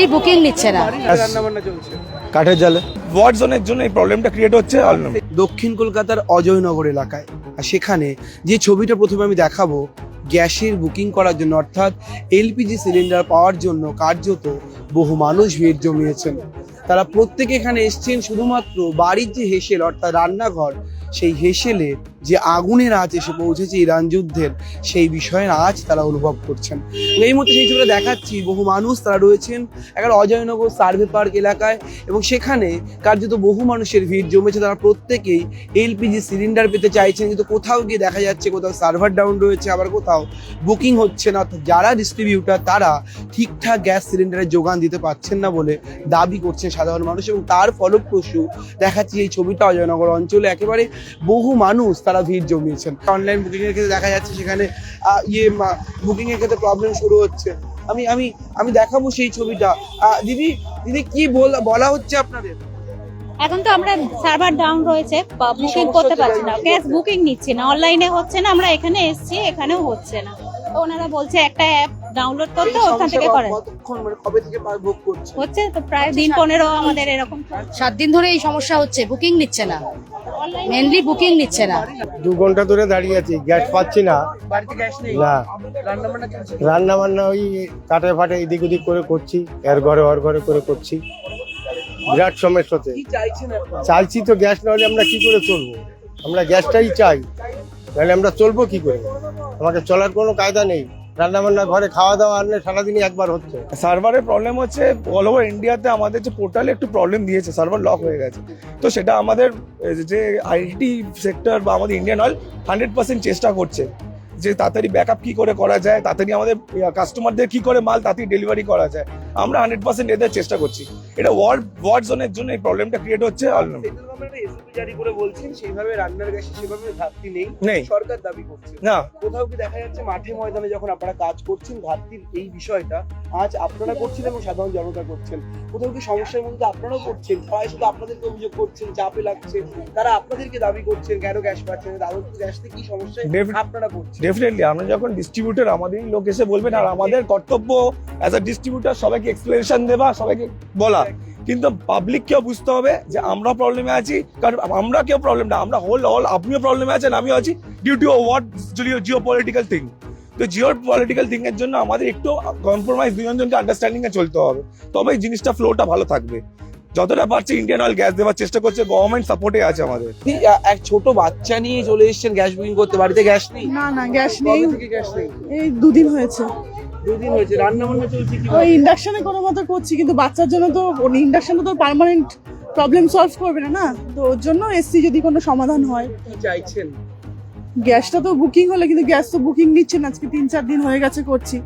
Mainly booking নিচ্ছে না। রান্নাবান্না চলছে কাঠের জালে ওয়ার্ড জোনের জন্য এই প্রবলেমটা ক্রিয়েট হচ্ছে। দক্ষিণ কলকাতার অজয়নগর এলাকায়, আর সেখানে যে ছবিটা প্রথমে আমি দেখাবো, গ্যাসের বুকিং করার জন্য অর্থাৎ এলপিজি সিলিন্ডার পাওয়ার জন্য কার্যত বহু মানুষ ভিড় জমিয়েছেন। তারা প্রত্যেকে এখানে এসছেন শুধুমাত্র বাড়ির যে হেসেল অর্থাৎ রান্নাঘর, সেই হেসেলে যে আগুনের আঁচ এসে পৌঁছেছে ইরান যুদ্ধের, সেই বিষয়ের আঁচ তারা অনুভব করছেন। এই মুহূর্তে সেই ছবিটা দেখাচ্ছি, বহু মানুষ তারা রয়েছেন একটা অজয়নগর সার্ভে পার্ক এলাকায়, এবং সেখানে কার্যত বহু মানুষের ভিড় জমেছে। তারা প্রত্যেকেই এলপিজি সিলিন্ডার পেতে চাইছেন, কিন্তু কোথাও গিয়ে দেখা যাচ্ছে কোথাও সার্ভার ডাউন রয়েছে, আবার কোথাও বুকিং হচ্ছে না। যারা ডিস্ট্রিবিউটার তারা ঠিকঠাক গ্যাস সিলিন্ডারের যোগান দিতে পারছেন না বলে দাবি করছেন সাধারণ মানুষ, এবং তার ফলপ্রসূ দেখাচ্ছি এই ছবিটা অজয়নগর অঞ্চলে একেবারে বহু মানুষ তারা ভিড় জমিয়েছেন। অনলাইন বুকিং এর ক্ষেত্রে দেখা যাচ্ছে সেখানে বুকিং এর ক্ষেত্রে প্রবলেম শুরু হচ্ছে। আমি আমি আমি দেখাবো সেই ছবিটা। দিদি দিদি কি বলা হচ্ছে আপনাদের? এখন তো আমরা সার্ভার ডাউন রয়েছে, বুকিং করতে পারছি না, গ্যাস বুকিং নিচ্ছে না, অনলাইনে হচ্ছে না। আমরা এখানে এসেছি, এখানেও হচ্ছে না। তো ওনারা বলছে একটা অ্যাপ ডাউনলোড করতে, ওখান থেকে করেন। কতক্ষণ মানে কবে থেকে বুক করছে? হচ্ছে তো প্রায় দিন 15 আমাদের এরকম। 7 দিন ধরে এই সমস্যা হচ্ছে, বুকিং নিচ্ছে না, মেনলি বুকিং নিচ্ছে না। 2 ঘন্টা ধরে দাঁড়িয়ে আছি, গ্যাস পাচ্ছি না। বাড়িতে গ্যাস নেই? না, রান্নাবান্না চলছে? রান্না বান্না ওই কাঠে ফাটে এদিক ওদিক করে করছি, এর ঘরে ওর ঘরে করে করছি। বিরাট সমস্যা হচ্ছে। কি চাইছেন আপনারা? চাইছি তো গ্যাস না হলে আমরা কি করে চলবো? আমরা গ্যাসটাই চাই, নাহলে আমরা চলবো কি করে? আমাকে চলার কোনো কায়দা নেই। রান্না বান্না ঘরে খাওয়া দাওয়া আনলে সারাদিনই একবার হচ্ছে। সার্ভারের প্রবলেম হচ্ছে অল ওভার ইন্ডিয়াতে। আমাদের যে পোর্টালে একটু প্রবলেম দিয়েছে, সার্ভার লক হয়ে গেছে। তো সেটা আমাদের যে আইটি সেক্টর বা আমাদের ইন্ডিয়ান অয়েল 100% চেষ্টা করছে যে তাড়াতাড়ি ব্যাকআপ কি করে করা যায়, তাড়াতাড়ি আমাদের কাস্টমারদের কি করে মাল তাড়াতাড়ি ডেলিভারি করা যায়। আমরা 100% এদের চেষ্টা করছি। এটা ওয়ার্ড জোনের জন্য এই প্রবলেমটা ক্রিয়েট হচ্ছে। সেন্ট্রাল গভর্নমেন্ট এসওপি জারি করে বলছেন সেইভাবে রান্নার গ্যাসে সেভাবে ঘাটতি নেই, নেই। সরকার দাবি করছে। না, কোথাও কি দেখা যাচ্ছে মাঠে ময়দানে যখন আপনারা কাজ করছেন ঘাটতির এই বিষয়টা আজ আপনারা করছেন এবং সাধারণ জনতা করছেন, কোথাও কি সমস্যার মধ্যে আপনারাও করছেন? সবাই শুধু আপনাদেরকে অভিযোগ করছেন, চাপে লাগছে, তারা আপনাদেরকে দাবি করছেন কেন গ্যাস পাচ্ছেন, তাদের গ্যাসে কি সমস্যা আপনারা করছেন? ডেফিনেটলি আমরা যখন ডিস্ট্রিবিউটর, আমাদেরই লোক এসে বলবেন, আর আমাদের কর্তব্য অ্যাজ আ ডিস্ট্রিবিউটর সবাইকে এক্সপ্লেনেশন দেওয়া, সবাইকে বলা। কিন্তু পাবলিককেও বুঝতে হবে যে আমরা প্রবলেমে আছি, কারণ আমরা কেউ প্রবলেম না, আমরা হোল আপনিও প্রবলেমে আছেন, আমিও আছি, due to what geo political thing. তো জিও পলিটিক্যাল থিং এর জন্য আমাদের একটু কম্প্রোমাইজ, দুজনকে আন্ডারস্ট্যান্ডিং এ চলতে হবে, তবে এই জিনিসটা ফ্লোটা ভালো থাকবে। যতটা পারছে ইন্ডিয়ান অয়েল গ্যাস দেওয়ার চেষ্টা করছে, গভর্নমেন্ট সাপোর্টে আছে আমাদের। এক ছোট বাচ্চা নিয়ে চলে এসেছেন গ্যাস বুকিং করতে, বাড়িতে গ্যাস নেই? না না, গ্যাস নেই। কবে থেকে গ্যাস নেই? এই 2 দিন হয়েছে। 2 দিন হয়েছে। রান্না বান্না চলছে কি? ওই ইন্ডাকশনে কোনো মতো করছি, কিন্তু বাচ্চার জন্য তো ইন্ডাকশনে তো পার্মানেন্ট প্রবলেম সলভ করবে না, না তো ওর জন্য এসছি যদি কোনো সমাধান হয়। কি চাইছেন? গ্যাসটা তো বুকিং হলো, কিন্তু গ্যাস তো বুকিং নিচ্ছে না, আজকে 3-4 দিন হয়ে গেছে করছি,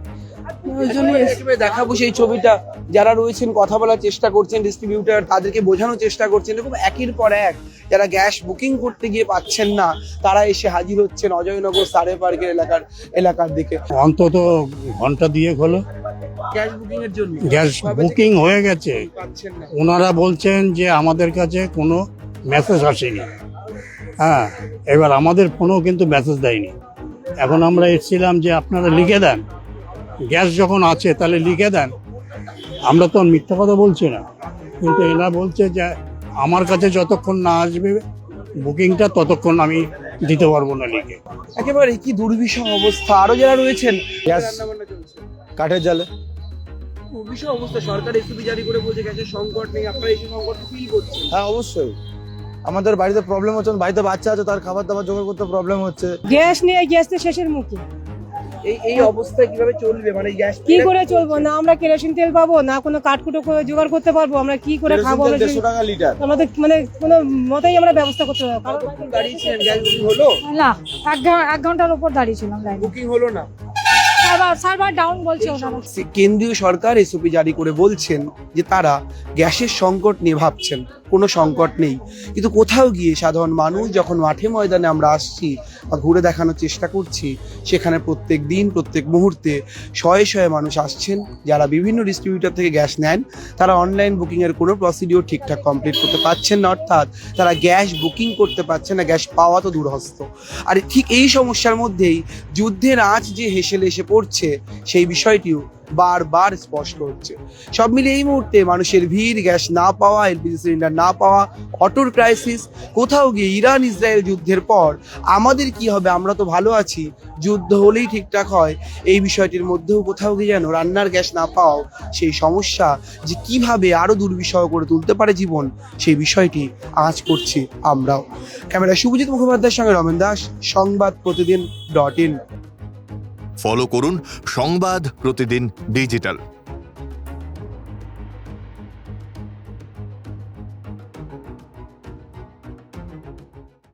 ওই জন্য একেবারে দেখাবো সেই ছবিটা। যারা রয়েছেন কথা বলার চেষ্টা করছেন, ডিস্ট্রিবিউটর তাদেরকে বোঝানোর চেষ্টা করছেন, এরকম একের পর এক যারা গ্যাস বুকিং করতে গিয়ে পাচ্ছেন না, তারা এসে হাজির হচ্ছেন অজয়নগর সার্ভে পার্কের এলাকার দিকে। অন্তত ঘন্টা দিয়ে হলো গ্যাস বুকিং এর জন্য গ্যাস বুকিং হয়ে গেছে। পাচ্ছেন না। ওনারা বলছেন যে আমাদের কাছে কোনো মেসেজ আসেনি। হ্যাঁ, এবার আমাদের ফোনেও কিন্তু মেসেজ দেয়নি। এখন আমরা এসেছিলাম যে আপনারা লিখে দেন, গ্যাস যখন আছে তাহলে লিখে দেন। আমরা তো মিথ্যা কথা বলছি না, কিন্তু এরা বলছে যে আমার কাছে যতক্ষণ না আসবে বুকিংটা ততক্ষণ আমি দিতে পারবো না লিখে। একেবারে কি দুর্বিষহ অবস্থা। আরো যারা রয়েছেন, গ্যাস রান্না বান্না চলছে, কাঠের জালে দুর্বিষহ অবস্থা। সরকার এসওপি জারি করে বলছে গ্যাসের সংকট নেই, আপনারা এই সংকট ফিল করছেন? হ্যাঁ অবশ্যই, আমাদের বাড়িতে প্রবলেম হচ্ছে, বাড়িতে বাচ্চা আছে, তার খাবার দাবার জোগাড় করতে প্রবলেম হচ্ছে। গ্যাস নিয়ে গ্যাস তো শেষের মুখে। এই অবস্থায় কিভাবে চলবে? মানে গ্যাস কি করে চলবো? না আমরা কেরোসিন তেল পাবো, না কোনো কাঠকুটো করে জোগাড় করতে পারবো, আমরা কি করে খাবো? 150 টাকা লিটার। আমাদের মানে কোনো মতেই আমরা ব্যবস্থা করতে পারবো। কতক্ষণ দাঁড়িয়েছিলেন? গ্যাস বুকিং হলো? না, 1 ঘন্টার উপর দাঁড়িয়েছিলাম লাইনে। বুকিং হলো না? সার্ভার ডাউন বলছে ওনারা। কেন্দ্রীয় সরকার এসওপি জারি করে বলছেন যে তারা গ্যাসের সংকট নিয়ে ভাবছেন, কোনো সংকট নেই। কিন্তু কোথাও গিয়ে সাধারণ মানুষ যখন মাঠে ময়দানে আমরা আসছি বা ঘুরে দেখানোর চেষ্টা করছি, সেখানে প্রত্যেক দিন প্রত্যেক মুহূর্তে শয়ে শয়ে মানুষ আসছেন যারা বিভিন্ন ডিস্ট্রিবিউটর থেকে গ্যাস নেন। তারা অনলাইন বুকিংয়ের কোনো প্রসিডিওর ঠিকঠাক কমপ্লিট করতে পারছেন না, অর্থাৎ তারা গ্যাস বুকিং করতে পারছেন না, গ্যাস পাওয়া তো দূরহস্ত। আর ঠিক এই সমস্যার মধ্যেই যুদ্ধের আঁচ যে হেসেলে এসে পড়ছে, সেই বিষয়টিও বারবার স্পষ্ট হচ্ছে। সব মিলিয়ে এই মুহূর্তে মানুষের ভিড়, গ্যাস না পাওয়া, এলপিজি সিলিন্ডার না পাওয়া, অটোর ক্রাইসিস, কোথাও গিয়ে ইরান ইসরায়েল যুদ্ধের পর আমাদের কি হবে, আমরা তো ভালো আছি, যুদ্ধ হলেই ঠিকঠাক হয়, এই বিষয়টির মধ্যেও কোথাও গিয়ে যেন রান্নার গ্যাস না পাওয়াও সেই সমস্যা যে কিভাবে আরো দুর্বিষহ করে তুলতে পারে জীবন, সেই বিষয়টি আঁচ করছি আমরাও। ক্যামেরা শুভজিৎ মুখোপাধ্যায়ের সঙ্গে রমেন দাস, সংবাদ প্রতিদিন .in। ফলো করুন সংবাদ প্রতিদিন ডিজিটাল।